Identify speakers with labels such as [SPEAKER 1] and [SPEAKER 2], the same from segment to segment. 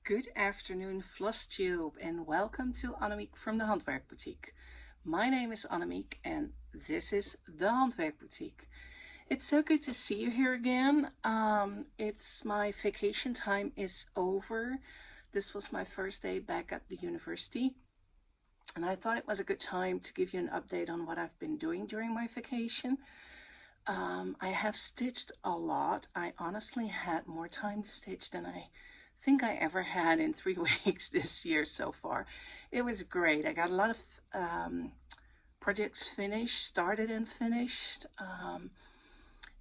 [SPEAKER 1] Good afternoon, Flosstube, and welcome to Annemiek from the Handwerk Boetiek. My name is Annemiek, and this is the Handwerk Boetiek. It's so good to see you here again. It's my vacation time is over. This was my first day back at the university, and I thought it was a good time to give you an update on what I've been doing during my vacation. I have stitched a lot. I honestly had more time to stitch than I think I ever had in 3 weeks this year so far. It was great. I got a lot of projects finished, started and finished.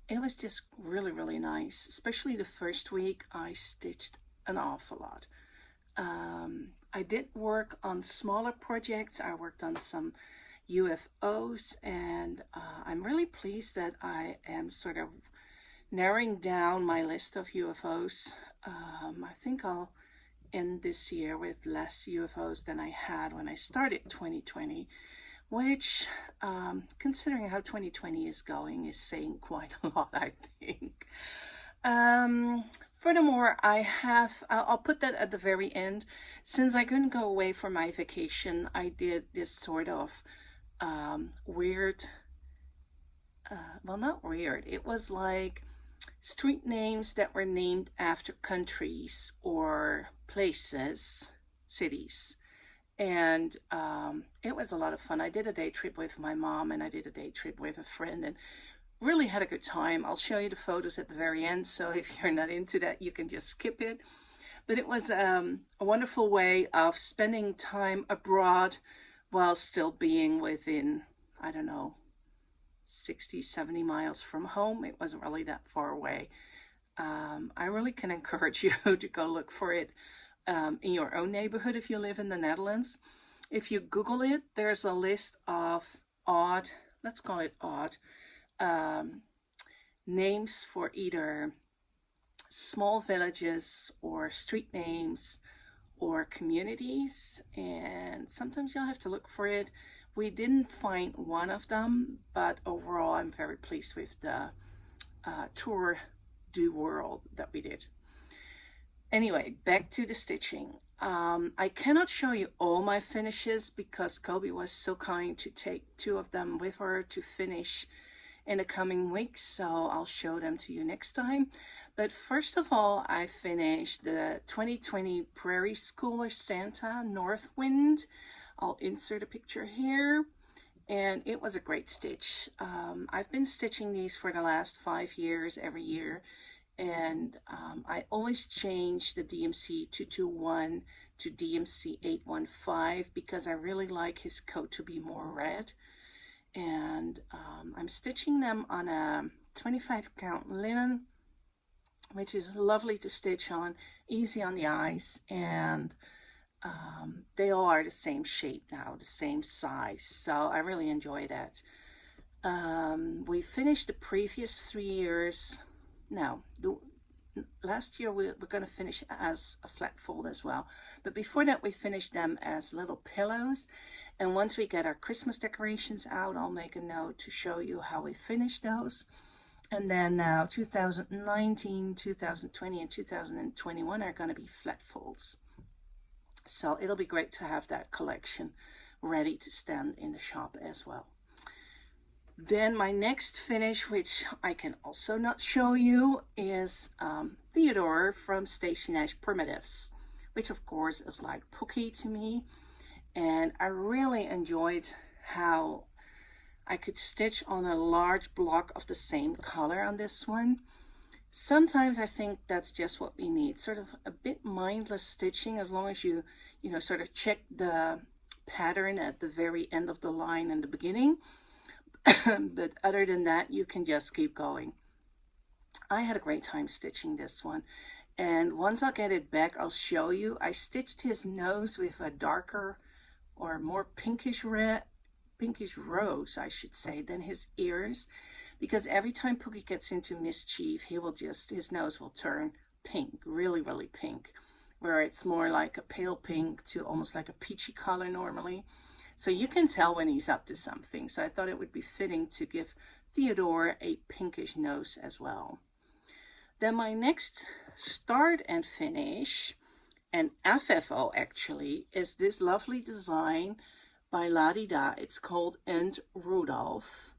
[SPEAKER 1] It was just really, really nice. Especially the first week, I stitched an awful lot. I did work on smaller projects. I worked on some UFOs, and I'm really pleased that I am sort of narrowing down my list of UFOs. I think I'll end this year with less UFOs than I had when I started 2020, which, considering how 2020 is going, is saying quite a lot, I think. Furthermore, I'll put that at the very end. Since I couldn't go away for my vacation, I did this sort of weird, well, not weird, it was like street names that were named after countries or places, cities. And it was a lot of fun. I did a day trip with my mom, and I did a day trip with a friend, and really had a good time. I'll show you the photos at the very end, so if you're not into that, you can just skip it. But it was a wonderful way of spending time abroad while still being within, I don't know, 60, 70 miles from home. It wasn't really that far away. I really can encourage you to go look for it in your own neighborhood if you live in the Netherlands. If you Google it, there's a list of odd, let's call it odd, names for either small villages or street names or communities, and sometimes you'll have to look for it. We didn't find one of them, but overall I'm very pleased with the tour du world that we did. Anyway, back to the stitching. I cannot show you all my finishes because Kobe was so kind to take 2 of them with her to finish in the coming weeks, so I'll show them to you next time. But first of all, I finished the 2020 Prairie Schooler Santa Northwind. I'll insert a picture here, and it was a great stitch. I've been stitching these for the last 5 years every year, and I always change the DMC 221 to DMC 815 because I really like his coat to be more red. And I'm stitching them on a 25 count linen, which is lovely to stitch on, easy on the eyes, and they all are the same shape now, the same size, so I really enjoy that. We finished the previous 3 years. Now, last year we're going to finish as a flat fold as well, but before that we finished them as little pillows. And once we get our Christmas decorations out, I'll make a note to show you how we finish those. And then now 2019, 2020, and 2021 are going to be flat folds. So it'll be great to have that collection ready to stand in the shop as well. Then my next finish, which I can also not show you, is Theodore from Stacey Nash Primitives, which of course is like Pookie to me. And I really enjoyed how I could stitch on a large block of the same color on this one. Sometimes I think that's just what we need, sort of a bit mindless stitching, as long as you sort of check the pattern at the very end of the line in the beginning. But other than that, you can just keep going. I had a great time stitching this one. And once I get it back, I'll show you. I stitched his nose with a darker or more pinkish rose, I should say, than his ears, because every time Pookie gets into mischief, his nose will turn pink, really, really pink, where it's more like a pale pink to almost like a peachy color normally. So you can tell when he's up to something. So I thought it would be fitting to give Theodore a pinkish nose as well. Then my next start and finish An FFO actually is this lovely design by La Di Da. It's called And Rudolph.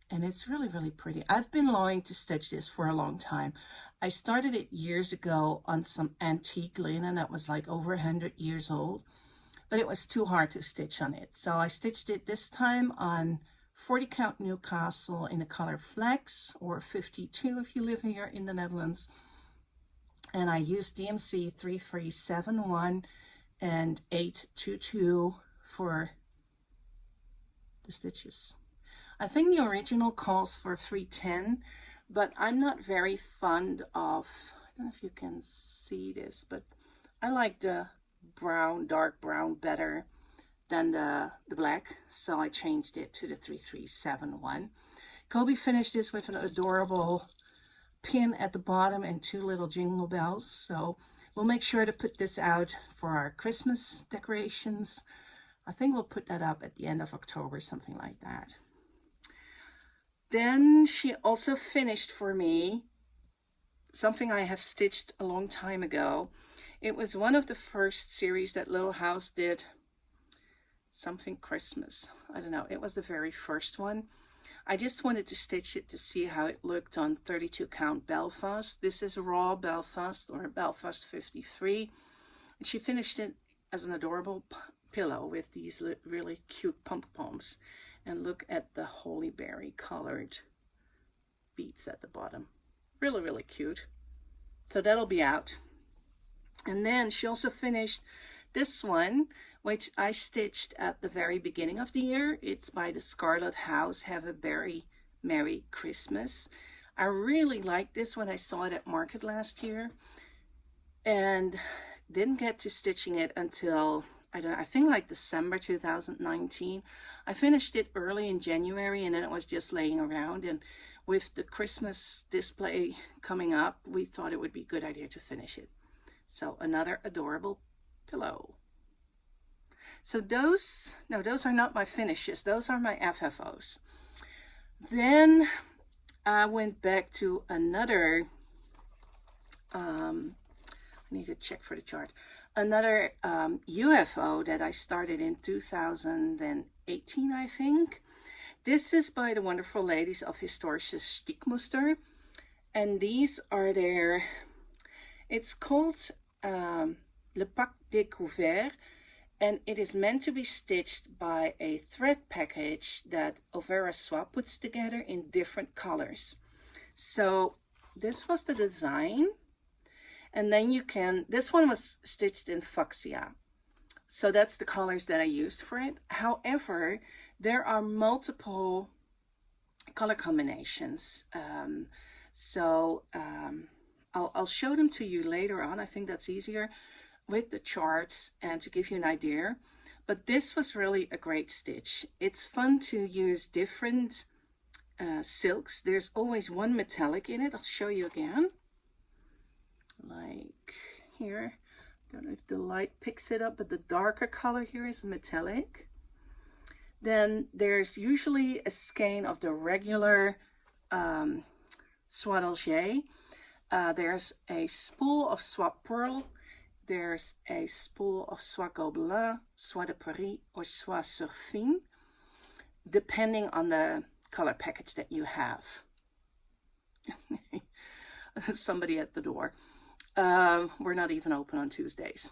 [SPEAKER 1] And it's really, really pretty. I've been longing to stitch this for a long time. I started it years ago on some antique linen that was like over 100 years old, but it was too hard to stitch on it. So I stitched it this time on 40 count Newcastle in the color Flex, or 52 if you live here in the Netherlands. And I used DMC 3371 and 822 for the stitches. I think the original calls for 310, but I'm not very fond of, I don't know if you can see this, but I like the brown, dark brown better than the black, so I changed it to the 3371. Kobe finished this with an adorable pin at the bottom and 2 little jingle bells, so we'll make sure to put this out for our Christmas decorations. I think we'll put that up at the end of October, something like that. Then she also finished for me something I have stitched a long time ago. It was one of the first series that Little House did, something Christmas. I don't know, it was the very first one. I just wanted to stitch it to see how it looked on 32 count Belfast. This is raw Belfast, or Belfast 53. And she finished it as an adorable pillow with these really cute pom-poms. And look at the holy berry colored beads at the bottom. Really, really cute. So that'll be out. And then she also finished this one, which I stitched at the very beginning of the year. It's by the Scarlet House, Have a Very Merry Christmas. I really liked this when I saw it at market last year, and didn't get to stitching it until I think like December 2019. I finished it early in January, and then it was just laying around, and with the Christmas display coming up, we thought it would be a good idea to finish it. So another adorable pillow. So those are not my finishes, those are my FFOs. Then I went back to another, I need to check for the chart, another UFO that I started in 2018, I think. This is by the wonderful ladies of Historische Stickmuster, and these are their, it's called Le Pack Découvert, and it is meant to be stitched by a thread package that Overa Swap puts together in different colors. So this was the design, and then you can, this one was stitched in fuchsia, so that's the colors that I used for it. However, there are multiple color combinations, I'll show them to you later on. I think that's easier with the charts and to give you an idea. But this was really a great stitch. It's fun to use different silks. There's always one metallic in it. I'll show you again. Like here. I don't know if the light picks it up, but the darker color here is metallic. Then there's usually a skein of the regular soie d'Alger. There's a spool of soie pearl. There's a spool of soie gobelin, soie de Paris, or soie surfine, depending on the color package that you have. Somebody at the door. We're not even open on Tuesdays.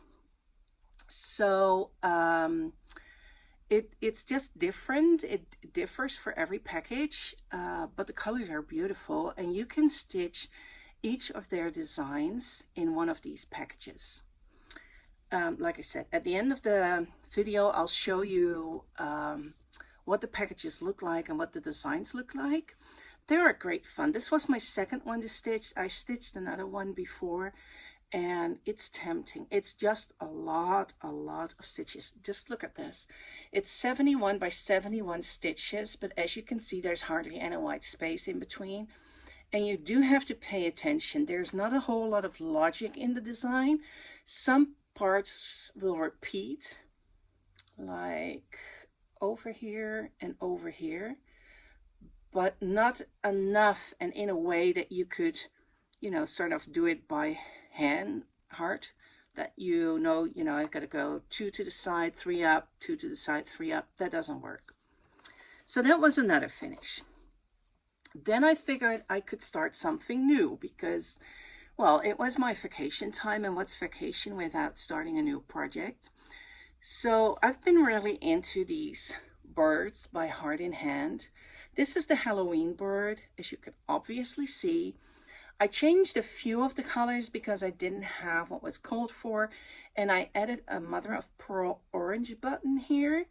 [SPEAKER 1] So it's just different. It differs for every package, but the colors are beautiful, and you can stitch each of their designs in one of these packages. Like I said, at the end of the video, I'll show you what the packages look like and what the designs look like. They are great fun. This was my second one to stitch. I stitched another one before, and it's tempting. It's just a lot of stitches. Just look at this. It's 71 by 71 stitches, but as you can see, there's hardly any white space in between. And you do have to pay attention. There's not a whole lot of logic in the design. Some parts will repeat, like over here and over here, but not enough and in a way that you could, you know, sort of do it by hand, heart. that you know, I've got to go 2 to the side, 3 up, 2 to the side, 3 up. That doesn't work. So that was another finish. Then I figured I could start something new because, well, it was my vacation time, and what's vacation without starting a new project? So I've been really into these birds by Heart in Hand. This is the Halloween bird, as you can obviously see. I changed a few of the colors because I didn't have what was called for, and I added a mother of pearl orange button here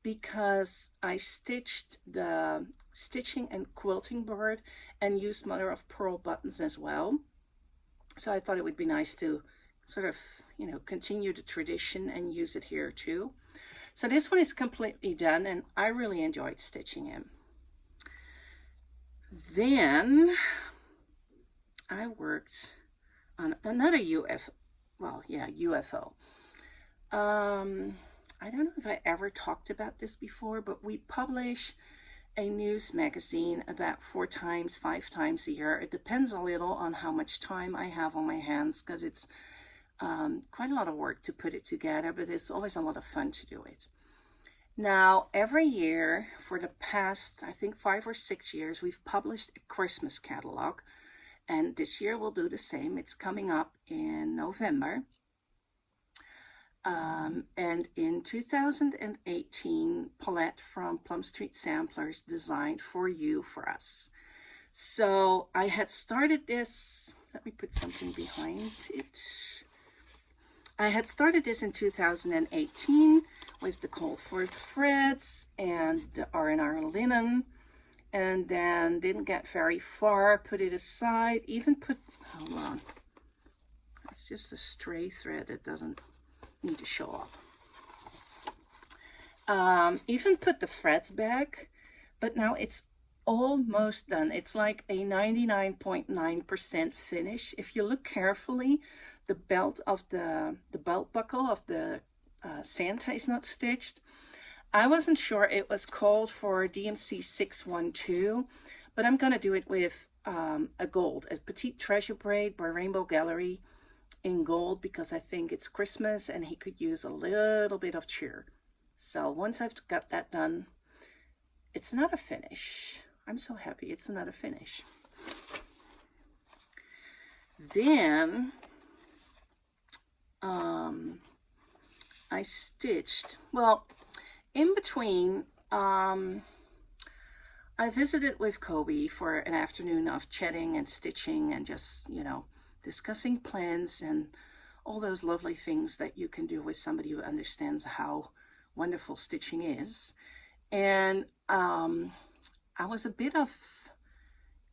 [SPEAKER 1] because I stitched the stitching and quilting bird and used mother of pearl buttons as well. So I thought it would be nice to sort of, continue the tradition and use it here too. So this one is completely done, and I really enjoyed stitching him. Then I worked on another UFO. I don't know if I ever talked about this before, but we publish a news magazine about 4 times, 5 times a year. It depends a little on how much time I have on my hands, because it's quite a lot of work to put it together, but it's always a lot of fun to do it. Now, every year for the past, I think 5 or 6 years, we've published a Christmas catalog, and this year we'll do the same. It's coming up in November. And in 2018, Paulette from Plum Street Samplers designed for us. So I had started this, let me put something behind it. I had started this in 2018 with the cold for threads and the R&R linen, and then didn't get very far, put it aside, hold on, it's just a stray thread that doesn't need to show up. Even put the threads back, but now it's almost done. It's like a 99.9% finish. If you look carefully, the belt buckle of the Santa is not stitched. I wasn't sure it was called for DMC 612, but I'm gonna do it with a petite treasure braid by Rainbow Gallery in gold, because I think it's Christmas and he could use a little bit of cheer. So once I've got that done, it's not a finish. I'm so happy it's not a finish. Then I stitched, well, in between, I visited with Kobe for an afternoon of chatting and stitching and just, discussing plans and all those lovely things that you can do with somebody who understands how wonderful stitching is. And I was a bit of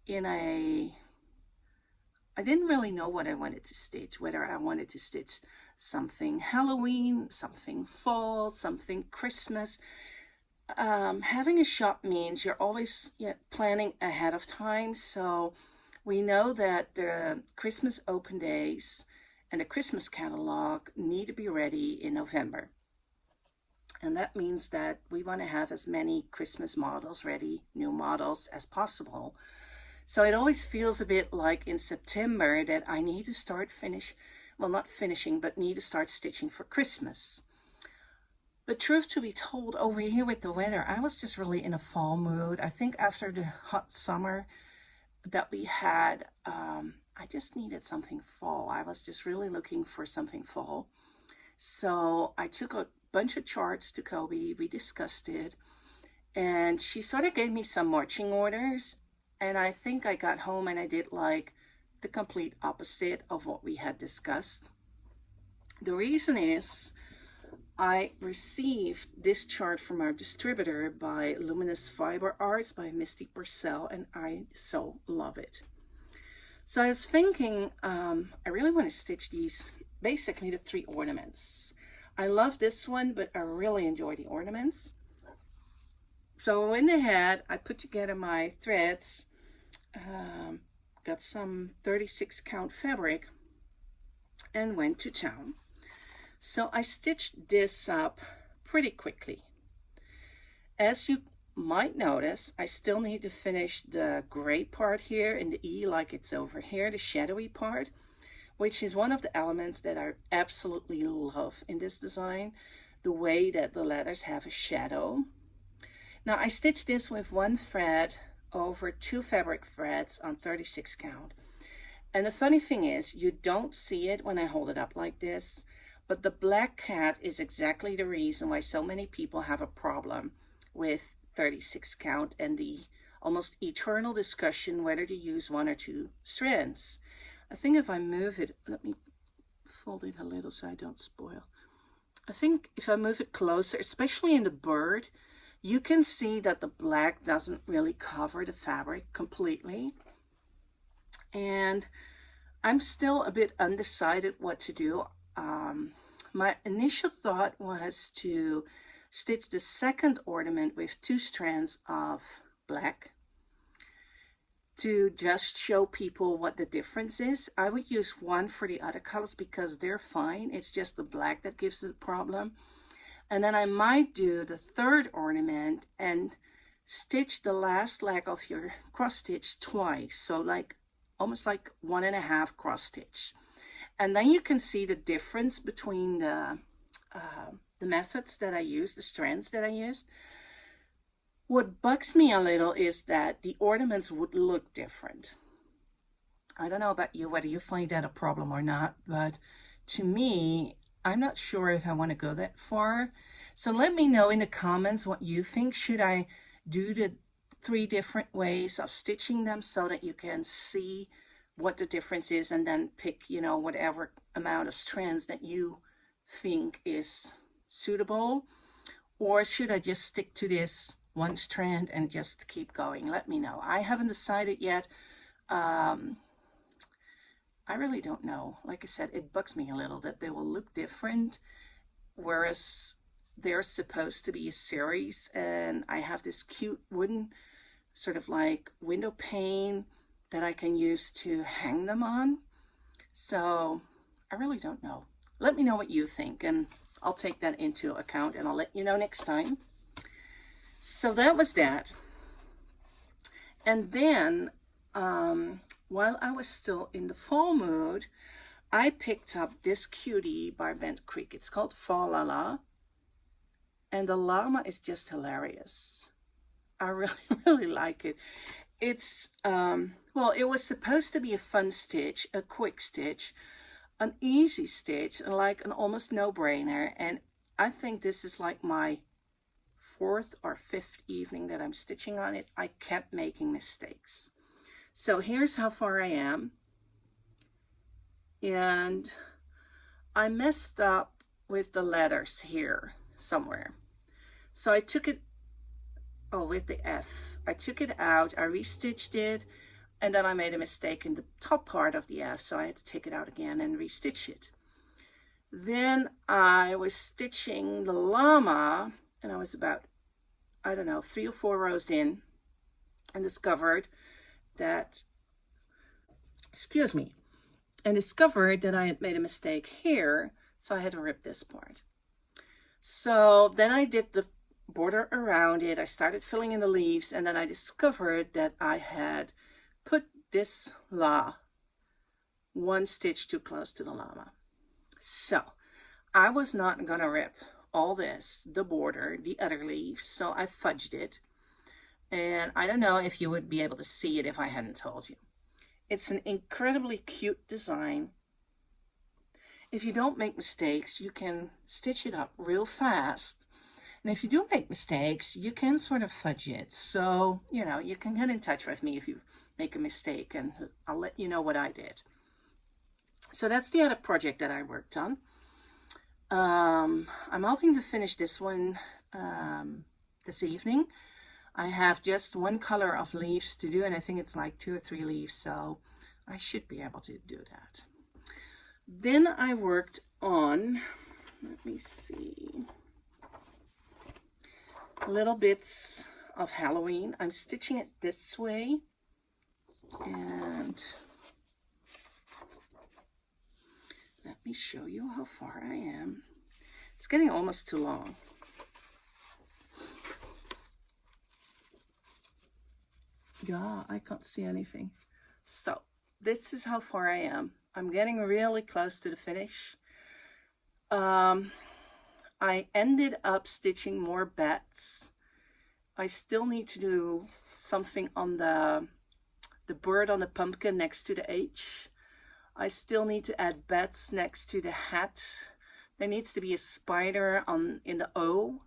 [SPEAKER 1] I didn't really know what I wanted to stitch, whether I wanted to stitch something Halloween, something fall, something Christmas. Having a shop means you're always planning ahead of time. So we know that the Christmas open days and the Christmas catalog need to be ready in November. And that means that we want to have as many Christmas models ready, new models, as possible. So it always feels a bit like in September that I need to start need to start stitching for Christmas. But truth to be told, over here with the weather, I was just really in a fall mood. I think after the hot summer that we had, I just needed something fall. I was just really looking for something fall. So I took a bunch of charts to Kobe, we discussed it, and she sort of gave me some marching orders. And I think I got home and I did like the complete opposite of what we had discussed. The reason is I received this chart from our distributor by Luminous Fiber Arts by Misty Purcell, and I so love it. So I was thinking, I really want to stitch these, basically the 3 ornaments. I love this one, but I really enjoy the ornaments. So I went ahead, I put together my threads, got some 36 count fabric, and went to town. So I stitched this up pretty quickly. As you might notice, I still need to finish the gray part here in the E, like it's over here, the shadowy part, which is one of the elements that I absolutely love in this design, the way that the letters have a shadow. Now I stitched this with 1 thread over 2 fabric threads on 36 count. And the funny thing is, you don't see it when I hold it up like this, but the black cat is exactly the reason why so many people have a problem with 36 count and the almost eternal discussion whether to use 1 or 2 strands. I think if I move it, let me fold it a little so I don't spoil. I think if I move it closer, especially in the bird, you can see that the black doesn't really cover the fabric completely. And I'm still a bit undecided what to do. My initial thought was to stitch the second ornament with 2 strands of black to just show people what the difference is. I would use 1 for the other colors because they're fine. It's just the black that gives the problem. And then I might do the 3rd ornament and stitch the last leg of your cross stitch twice. So like almost like 1.5 cross stitch. And then you can see the difference between the methods that I used, the strands that I used. What bugs me a little is that the ornaments would look different. I don't know about you, whether you find that a problem or not, but to me, I'm not sure if I want to go that far. So let me know in the comments what you think. Should I do the 3 different ways of stitching them so that you can see what the difference is and then pick, you know, whatever amount of strands that you think is suitable? Or should I just stick to this 1 strand and just keep going? Let me know. I haven't decided yet. I really don't know. Like I said, it bugs me a little that they will look different, whereas they're supposed to be a series, and I have this cute wooden sort of like window pane that I can use to hang them on. So I really don't know. Let me know what you think, and I'll take that into account, and I'll let you know next time. So that was that. And then while I was still in the fall mood, I picked up this cutie by Bent Creek. It's called Fa La La, and the llama is just hilarious. I really, really like it. It's, well, it was supposed to be a fun stitch, a quick stitch, an easy stitch, like an almost no-brainer. And I think this is like my 4th or 5th evening that I'm stitching on it. I kept making mistakes. So here's how far I am. And I messed up with the letters here somewhere. So I took it, with the F. I took it out, I restitched it, and then I made a mistake in the top part of the F, so I had to take it out again and restitch it. Then I was stitching the llama, and I was about, I don't know, 3 or 4 rows in, and discovered that, I had made a mistake here, so I had to rip this part. So then I did the border around it. I started filling in the leaves, and then I discovered that I had put this 1 stitch too close to the llama. So I was not gonna rip all this, the border, the other leaves, so I fudged it. And I don't know if you would be able to see it if I hadn't told you. It's an incredibly cute design. If you don't make mistakes, you can stitch it up real fast. And if you do make mistakes, you can sort of fudge it. So, you know, you can get in touch with me if you make a mistake, and I'll let you know what I did. So that's the other project that I worked on. I'm hoping to finish this one this evening. I have just 1 color of leaves to do, and I think it's like 2 or 3 leaves, so I should be able to do that. Then I worked on, let me see, little bits of Halloween. I'm stitching it this way, and let me show you how far I am. It's getting almost too long. Yeah, I can't see anything. So this is how far I am. I'm getting really close to the finish. I ended up stitching more bats. I still need to do something on the bird on the pumpkin next to the H. I still need to add bats next to the hat. There needs to be a spider in the O.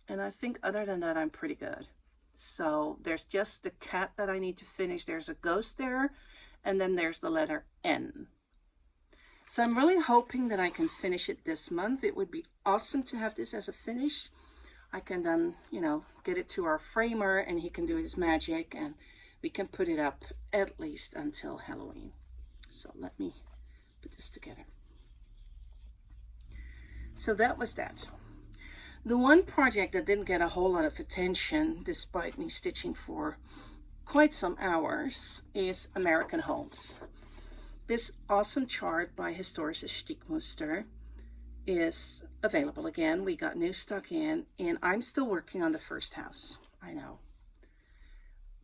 [SPEAKER 1] And I think other than that, I'm pretty good. So there's just the cat that I need to finish. There's a ghost there. And then there's the letter N. So I'm really hoping that I can finish it this month. It would be awesome to have this as a finish. I can then, get it to our framer and he can do his magic and we can put it up at least until Halloween. So let me put this together. So that was that. The one project that didn't get a whole lot of attention, despite me stitching for quite some hours, is American Homes. This awesome chart by Historische Stickmuster is available again. We got new stock in, and I'm still working on the first house. I know.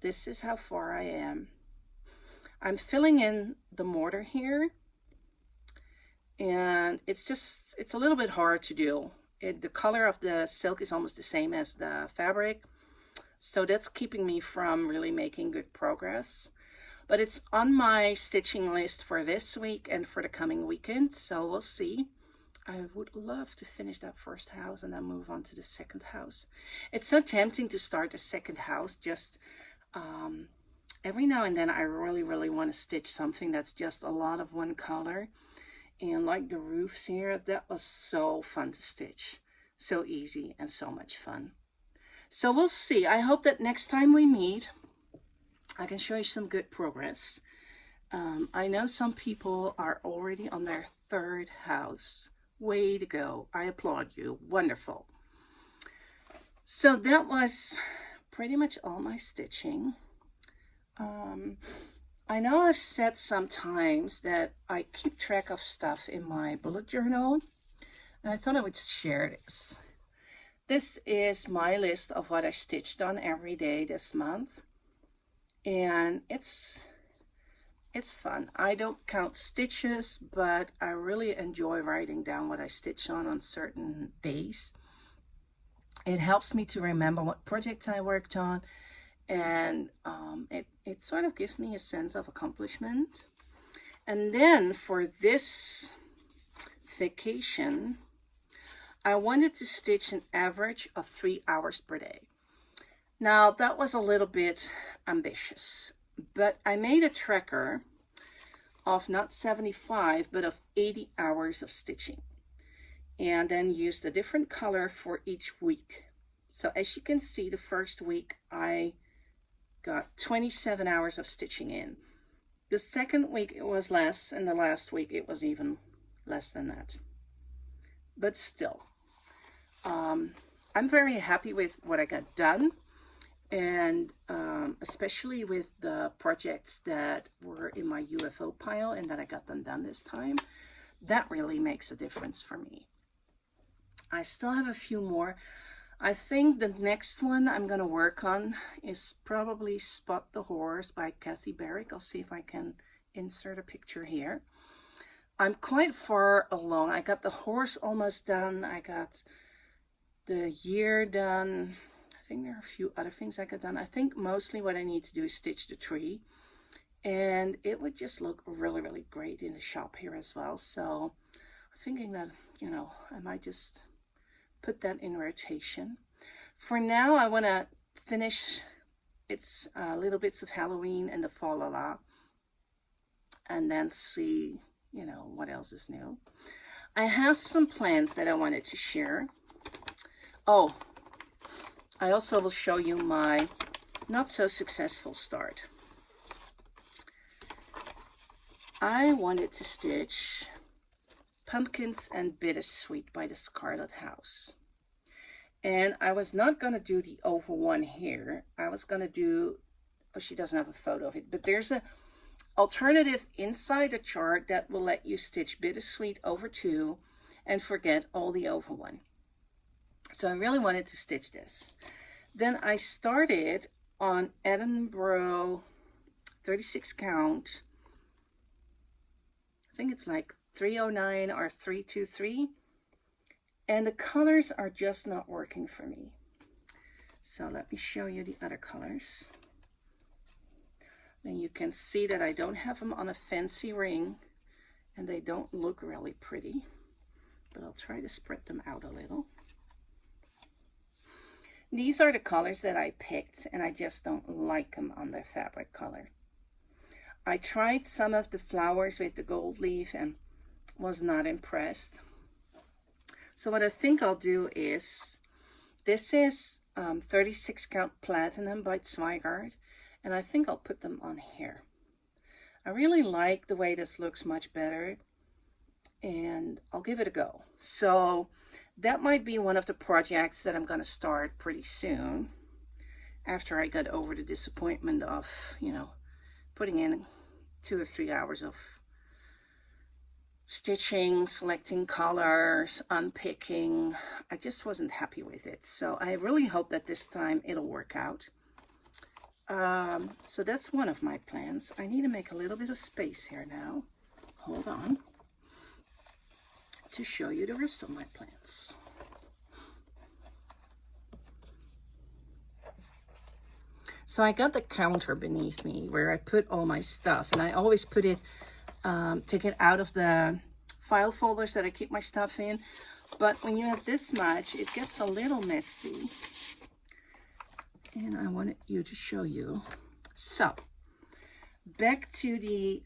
[SPEAKER 1] This is how far I am. I'm filling in the mortar here, and it's a little bit hard to do. The color of the silk is almost the same as the fabric, so that's keeping me from really making good progress. But it's on my stitching list for this week and for the coming weekend, so we'll see. I would love to finish that first house and then move on to the second house. It's so tempting to start the second house. Just every now and then I really want to stitch something that's just a lot of one color. And like the roofs here, that was so fun to stitch. So easy and so much fun. So we'll see. I hope that next time we meet, I can show you some good progress. I know some people are already on their third house. Way to go. I applaud you. Wonderful. So that was pretty much all my stitching. I know I've said sometimes that I keep track of stuff in my bullet journal, and I thought I would share this. This is my list of what I stitched on every day this month, and it's fun. I don't count stitches, but I really enjoy writing down what I stitch on certain days. It helps me to remember what projects I worked on, and it sort of gives me a sense of accomplishment. And then for this vacation, I wanted to stitch an average of 3 hours per day. Now that was a little bit ambitious, but I made a tracker of not 75 but of 80 hours of stitching, and then used a different color for each week. So as you can see, the first week I got 27 hours of stitching in. The second week it was less, and the last week it was even less than that. But still, I'm very happy with what I got done, and especially with the projects that were in my UFO pile and that I got them done this time. That really makes a difference for me. I still have a few more. I think the next one I'm going to work on is probably Spot the Horrors by Kathy Barrick. I'll see if I can insert a picture here. I'm quite far along. I got the horse almost done. I got the year done. I think there are a few other things I got done. I think mostly what I need to do is stitch the tree. And it would just look really great in the shop here as well. So I'm thinking that, I might just put that in rotation. For now, I want to finish its little bits of Halloween and the fa la la, and then see, what else is new. I have some plans that I wanted to share. Oh, I also will show you my not so successful start. I wanted to stitch Pumpkins and Bittersweet by the Scarlet House. And I was not going to do the oval one here. I was going to do, she doesn't have a photo of it, but there's a alternative inside the chart that will let you stitch Bittersweet over 2 and forget all the oval one. So I really wanted to stitch this. Then I started on Edinburgh 36 count I think it's like 309 or 323. And the colors are just not working for me. So let me show you the other colors. Then you can see that I don't have them on a fancy ring and they don't look really pretty, but I'll try to spread them out a little. These are the colors that I picked and I just don't like them on their fabric color. I tried some of the flowers with the gold leaf and was not impressed. So what I think I'll do is, this is 36 count platinum by Zweigart, and I think I'll put them on here. I really like the way this looks much better, and I'll give it a go. So that might be one of the projects that I'm going to start pretty soon, after I got over the disappointment of, you know, putting in 2 or 3 hours of stitching, selecting colors, unpicking. I just wasn't happy with it. So I really hope that this time it'll work out. So that's one of my plans. I need to make a little bit of space here now. Hold on. To show you the rest of my plans. So I got the counter beneath me where I put all my stuff, and I always put it, take it out of the file folders that I keep my stuff in. But when you have this much, it gets a little messy. And I wanted you to show you. So back to the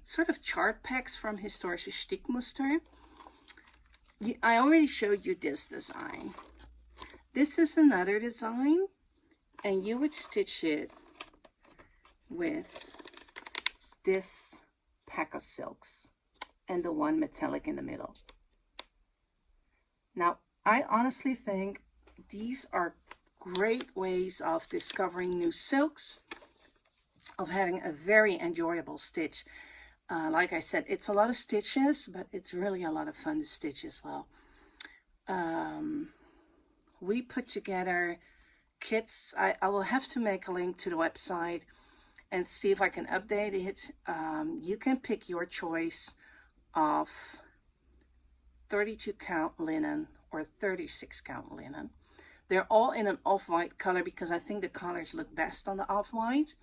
[SPEAKER 1] sort of chart packs from Historische Stickmuster. I already showed you this design. This is another design, and you would stitch it with this pack of silks and the one metallic in the middle. Now, I honestly think these are great ways of discovering new silks, of having a very enjoyable stitch. Like I said, it's a lot of stitches, but it's really a lot of fun to stitch as well. We put together kits. I will have to make a link to the website and see if I can update it. You can pick your choice of 32 count linen or 36 count linen. They're all in an off-white color because I think the colors look best on the off-white.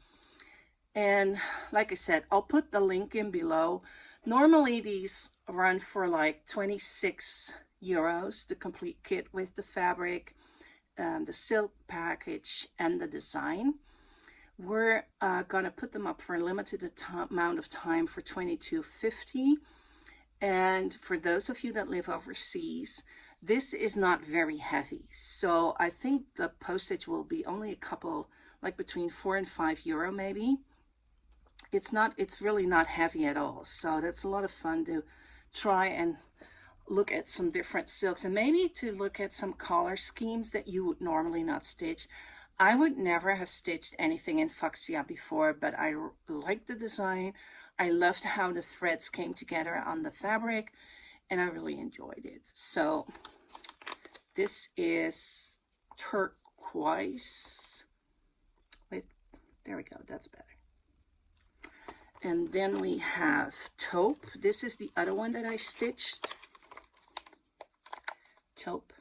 [SPEAKER 1] And like I said, I'll put the link in below. Normally these run for like 26 euros, the complete kit with the fabric, the silk package, and the design. We're gonna put them up for a limited amount of time for $22.50. And for those of you that live overseas, this is not very heavy. So I think the postage will be only a couple, like between 4 and 5 euro maybe. It's really not heavy at all. So that's a lot of fun to try and look at some different silks, and maybe to look at some color schemes that you would normally not stitch. I would never have stitched anything in fuchsia before, but I liked the design. I loved how the threads came together on the fabric, and I really enjoyed it. So this is turquoise. Wait, there we go, that's better. And then we have taupe. This is the other one that I stitched. Taupe.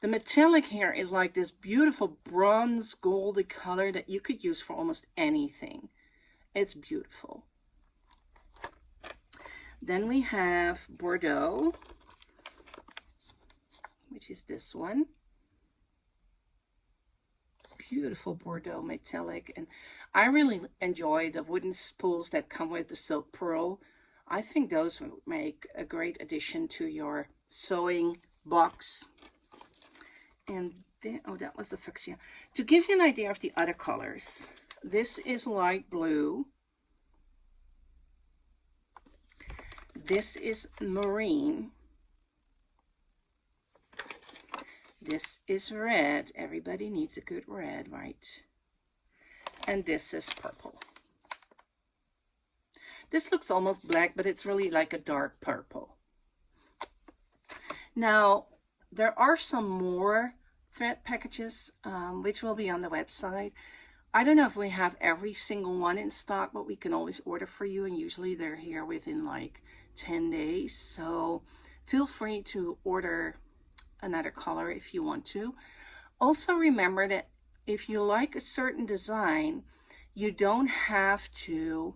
[SPEAKER 1] The metallic here is like this beautiful bronze goldy color that you could use for almost anything. It's beautiful. Then we have Bordeaux, which is this one. Beautiful Bordeaux metallic. And I really enjoy the wooden spools that come with the silk pearl. I think those would make a great addition to your sewing box. And then, oh, that was the fuchsia. To give you an idea of the other colors, this is light blue. This is marine. This is red. Everybody needs a good red, right? And this is purple. This looks almost black, but it's really like a dark purple. Now, there are some more thread packages, which will be on the website. I don't know if we have every single one in stock, but we can always order for you, and usually they're here within like 10 days. So feel free to order another color if you want to. Also remember that if you like a certain design, you don't have to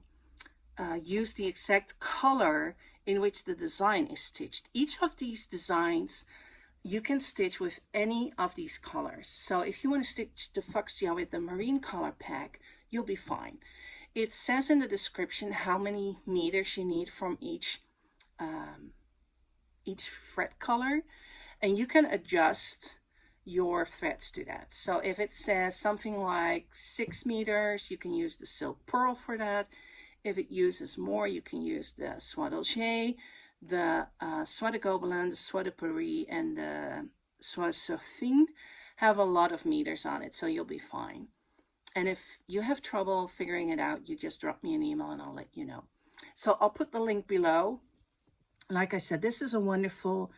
[SPEAKER 1] use the exact color in which the design is stitched. Each of these designs you can stitch with any of these colors. So if you want to stitch the fuchsia with the marine color pack, you'll be fine. It says in the description how many meters you need from each fret color, and you can adjust your threads to that. So if it says something like 6 meters, you can use the silk pearl for that. If it uses more, you can use the soie d'Alger, the soie de Gobelin, the soie de Paris, and the soie surfing have a lot of meters on it, so you'll be fine. And if you have trouble figuring it out, you just drop me an email and I'll let you know. So I'll put the link below. Like I said, this is a wonderful,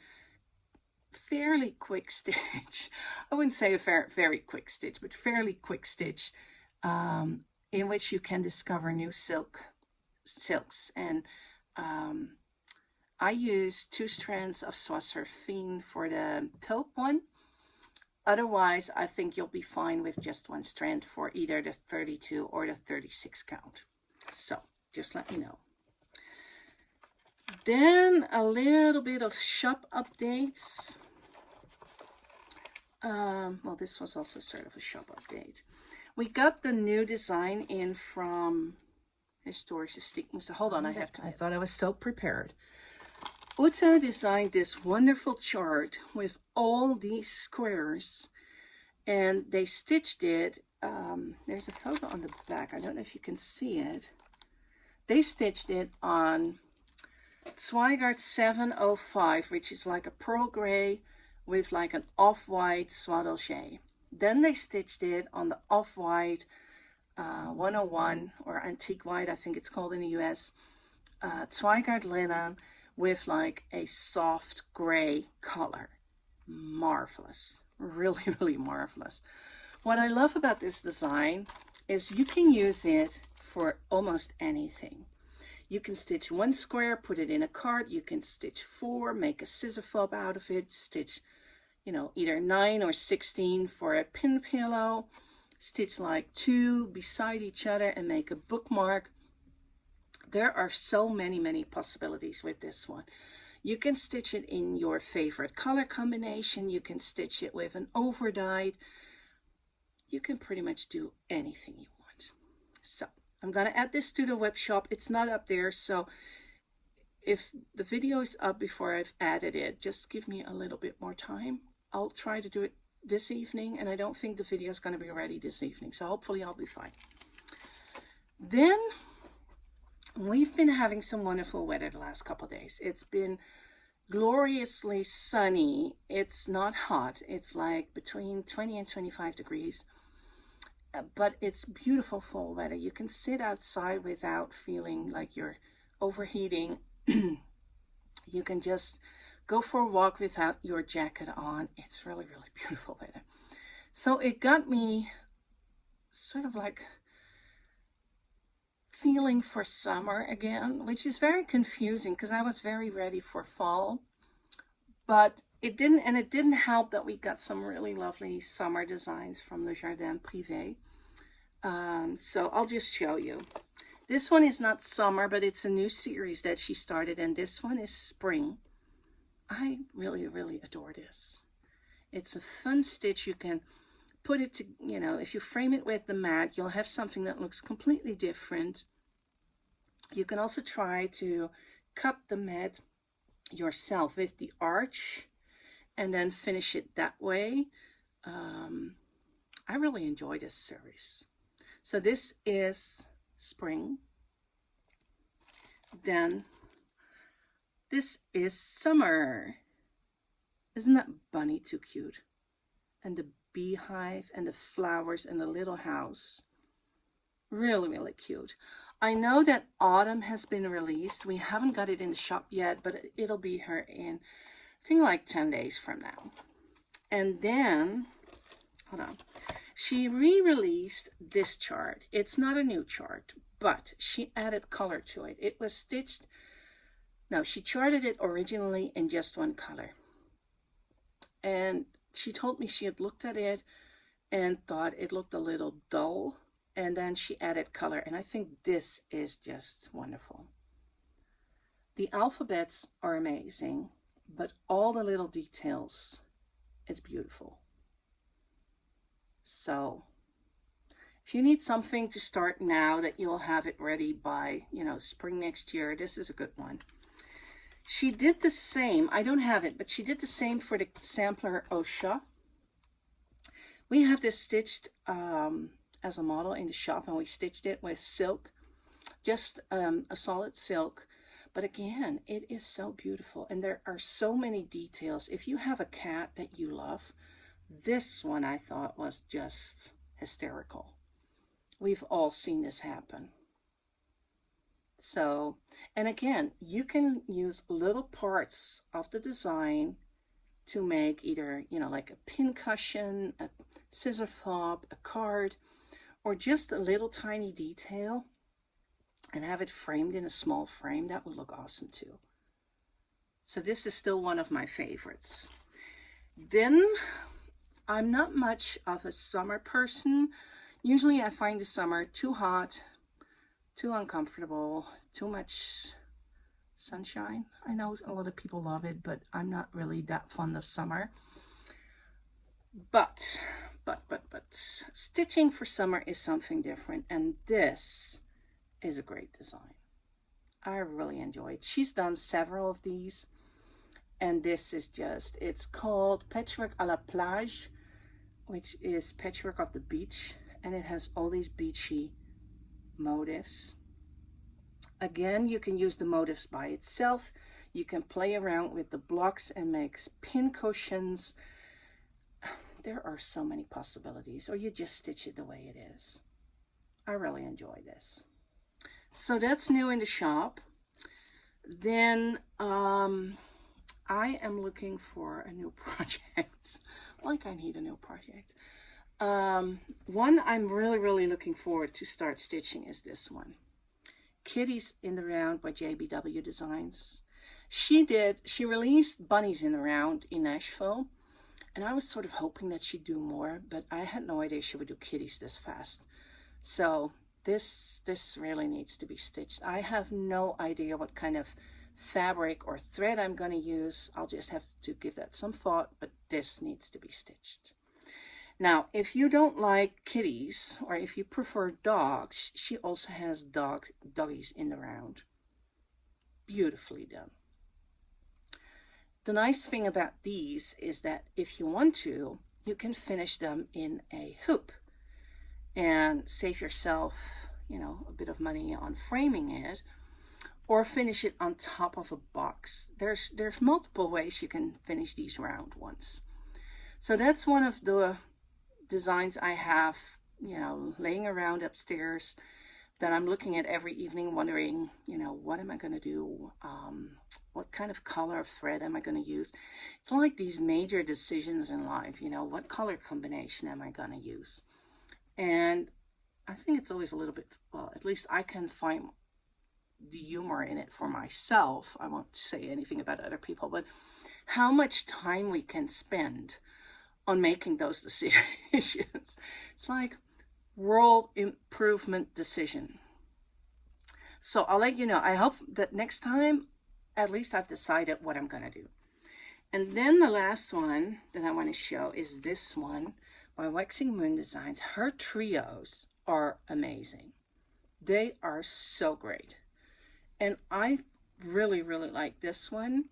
[SPEAKER 1] fairly quick stitch. I wouldn't say a very quick stitch, but fairly quick stitch in which you can discover new silks. And I use 2 strands of soie surfing for the taupe one. Otherwise, I think you'll be fine with just 1 strand for either the 32 or the 36 count. So just let me know. Then a little bit of shop updates. Well, this was also sort of a shop update. We got the new design in from Historische Stickmuster. Hold on, I thought I was so prepared. Ute designed this wonderful chart with all these squares, and they stitched it. There's a photo on the back. I don't know if you can see it. They stitched it on Zweigart 705, which is like a pearl gray with like an off-white soie d'Alger. Then they stitched it on the off-white 101 or antique white, I think it's called in the US, Zweigart linen with like a soft gray color. Marvelous, really, really marvelous. What I love about this design is you can use it for almost anything. You can stitch 1 square, put it in a card. You can stitch 4, make a scissor fob out of it, stitch, you know, either 9 or 16 for a pin pillow, stitch like 2 beside each other and make a bookmark. There are so many possibilities with this one. You can stitch it in your favorite color combination. You can stitch it with an overdyed. You can pretty much do anything you want. So I'm going to add this to the web shop. It's not up there, so if the video is up before I've added it, just give me a little bit more time. I'll try to do it this evening, and I don't think the video is going to be ready this evening, so hopefully I'll be fine. Then we've been having some wonderful weather the last couple of days. It's been gloriously sunny. It's not hot. It's like between 20 and 25 degrees. But it's beautiful fall weather. You can sit outside without feeling like you're overheating. You can just go for a walk without your jacket on. It's really, really beautiful weather. So it got me sort of like feeling for summer again, which is very confusing because I was very ready for fall. But it didn't help that we got some really lovely summer designs from the Jardin Privé. So I'll just show you. This one is not summer, but it's a new series that she started, and this one is spring. I really, really adore this. It's a fun stitch. You can put it to, you know, if you frame it with the mat, you'll have something that looks completely different. You can also try to cut the mat yourself with the arch and then finish it that way. I really enjoy this series. So this is spring. Then this is summer. Isn't that bunny too cute? And the beehive and the flowers and the little house. Really, really cute. I know that autumn has been released. We haven't got it in the shop yet, but it'll be here in, I think, like 10 days from now. And then, hold on. She re-released this chart. It's not a new chart, but she added color to it. It was stitched, no, she charted it originally in just one color. And she told me she had looked at it and thought it looked a little dull, and then she added color, and I think this is just wonderful. The alphabets are amazing, but all the little details, it's beautiful. So if you need something to start now that you'll have it ready by, spring next year, this is a good one. She did the same, I don't have it, but she did the same for the sampler Osha. We have this stitched as a model in the shop, and we stitched it with silk, just a solid silk. But again, it is so beautiful, and there are so many details. If you have a cat that you love, this one I thought was just hysterical. We've all seen this happen. So, and again, you can use little parts of the design to make either, like a pin cushion, a scissor fob, a card, or just a little tiny detail, and have it framed in a small frame. That would look awesome too. So this is still one of my favorites. Then, I'm not much of a summer person. Usually I find the summer too hot, too uncomfortable, too much sunshine. I know a lot of people love it, but I'm not really that fond of summer. But stitching for summer is something different, and this is a great design. I really enjoyed. She's done several of these, and this is just, it's called Patchwork à la Plage, which is patchwork of the beach, and it has all these beachy motifs. Again, you can use the motifs by itself. You can play around with the blocks and make pin cushions. There are so many possibilities, or you just stitch it the way it is. I really enjoy this. So that's new in the shop. Then I am looking for a new project. Like I need a new project. One I'm really looking forward to start stitching is this one. Kitties in the Round by JBW Designs. She released Bunnies in the Round in Nashville, and I was sort of hoping that she'd do more, but I had no idea she would do kitties this fast. So this really needs to be stitched. I have no idea what kind of fabric or thread I'm going to use. I'll just have to give that some thought, but this needs to be stitched. Now, if you don't like kitties, or if you prefer dogs, she also has doggies in the round. Beautifully done. The nice thing about these is that if you want to, you can finish them in a hoop and save yourself, a bit of money on framing it, or finish it on top of a box. There's multiple ways you can finish these round ones. So that's one of the designs I have, laying around upstairs that I'm looking at every evening, wondering, what am I going to do? What kind of color of thread am I going to use? It's like these major decisions in life, what color combination am I going to use? And I think it's always a little bit, well, at least I can find the humor in it for myself. I won't say anything about other people, but how much time we can spend on making those decisions. It's like world improvement decision. So I'll let you know. I hope that next time, at least I've decided what I'm going to do. And then the last one that I want to show is this one by Waxing Moon Designs. Her trios are amazing. They are so great. And I really like this one.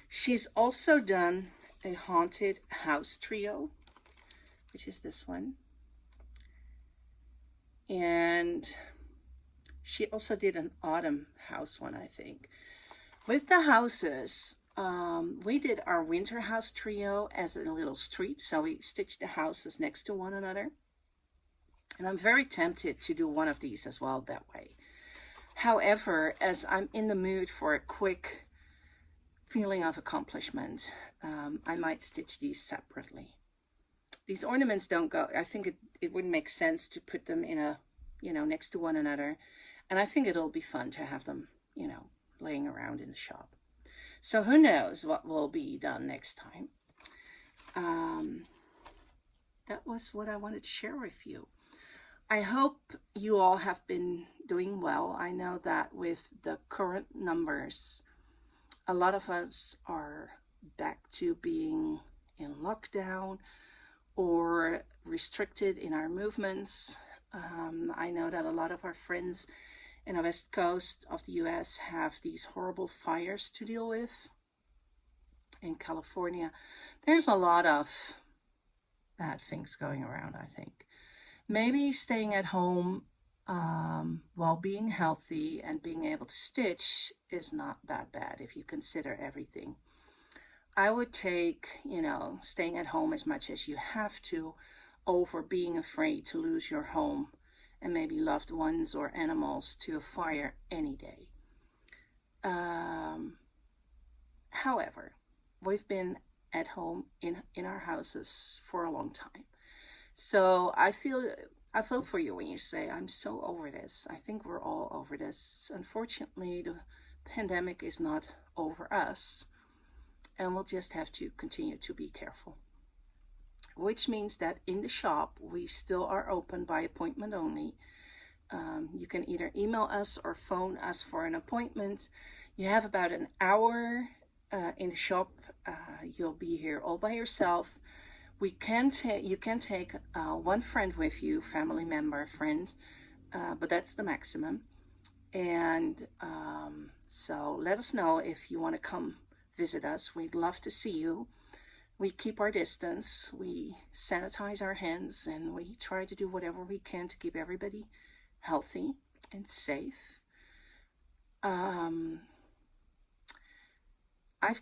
[SPEAKER 1] She's also done a haunted house trio, which is this one. And she also did an autumn house one, I think. With the houses, we did our winter house trio as a little street. So we stitched the houses next to one another. And I'm very tempted to do one of these as well that way. However, as I'm in the mood for a quick feeling of accomplishment, I might stitch these separately. these ornaments don't go, I think it wouldn't make sense to put them in a, next to one another. And I think it'll be fun to have them, laying around in the shop. So who knows what will be done next time. That was what I wanted to share with you. I hope you all have been doing well. I know that with the current numbers, a lot of us are back to being in lockdown or restricted in our movements. I know that a lot of our friends in the west coast of the US have these horrible fires to deal with. In California, there's a lot of bad things going around, I think. Maybe staying at home while being healthy and being able to stitch is not that bad if you consider everything. I would take, staying at home as much as you have to over being afraid to lose your home and maybe loved ones or animals to a fire any day. However, we've been at home in our houses for a long time. So I feel for you when you say, I'm so over this. I think we're all over this. Unfortunately, the pandemic is not over us, and we'll just have to continue to be careful. Which means that in the shop, we still are open by appointment only. You can either email us or phone us for an appointment. You have about an hour in the shop. You'll be here all by yourself. You can take one friend with you, family member, friend, but that's the maximum. And so let us know if you want to come visit us. We'd love to see you. We keep our distance, we sanitize our hands, and we try to do whatever we can to keep everybody healthy and safe. I've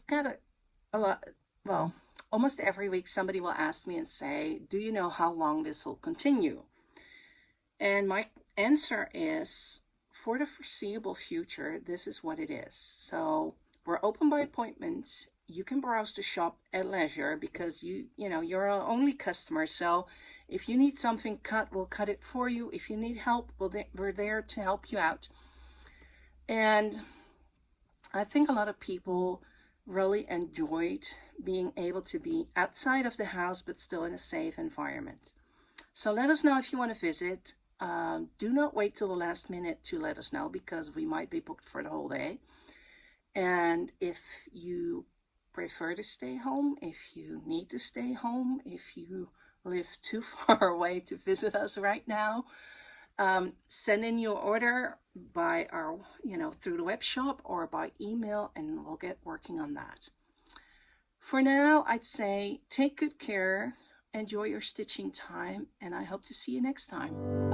[SPEAKER 1] got a lot, well, almost every week somebody will ask me and say, do you know how long this will continue? And my answer is, for the foreseeable future, this is what it is. So we're open by appointment. You can browse the shop at leisure because you're our only customer. So if you need something cut, we'll cut it for you. If you need help, we're there to help you out. And I think a lot of people really enjoyed being able to be outside of the house, but still in a safe environment. So let us know if you want to visit. Do not wait till the last minute to let us know because we might be booked for the whole day. And if you prefer to stay home, if you need to stay home, if you live too far away to visit us right now, send in your order by our, through the web shop or by email, and we'll get working on that. For now, I'd say take good care, enjoy your stitching time, and I hope to see you next time.